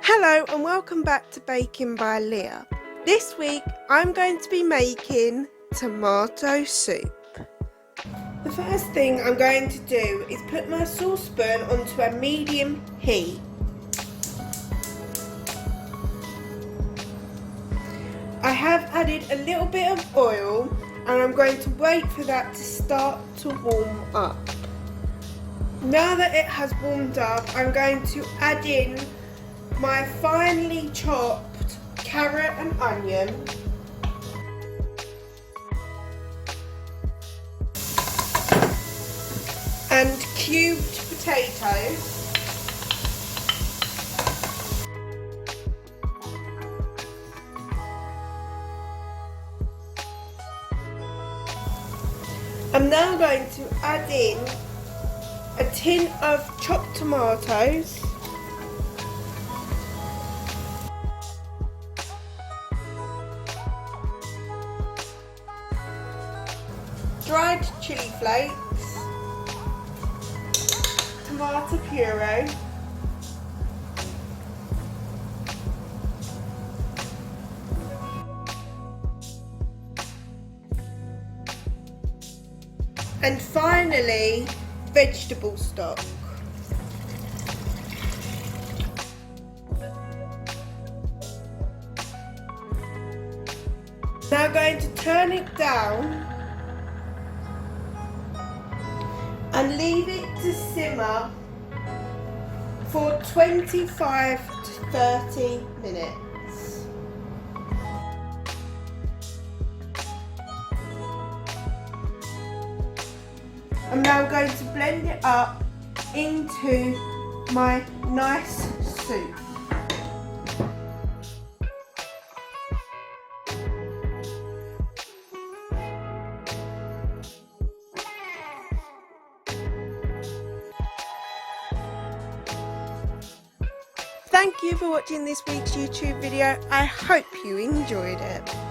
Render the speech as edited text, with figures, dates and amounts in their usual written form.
Hello and welcome back to Baking by Leah. This week I'm going to be making tomato soup. The first thing I'm going to do is put my saucepan onto a medium heat. I have added a little bit of oil and I'm going to wait for that to start to warm up. Now that it has warmed up, I'm going to add in my finely chopped carrot and onion, and cubed potatoes, I'm now going to add in a tin of chopped tomatoes, dried chilli flakes, tomato puree, and finally vegetable stock. Now going to turn it down and leave it to simmer for 25 to 30 minutes. I'm now going to blend it up into my nice soup. Thank you for watching this week's YouTube video. I hope you enjoyed it.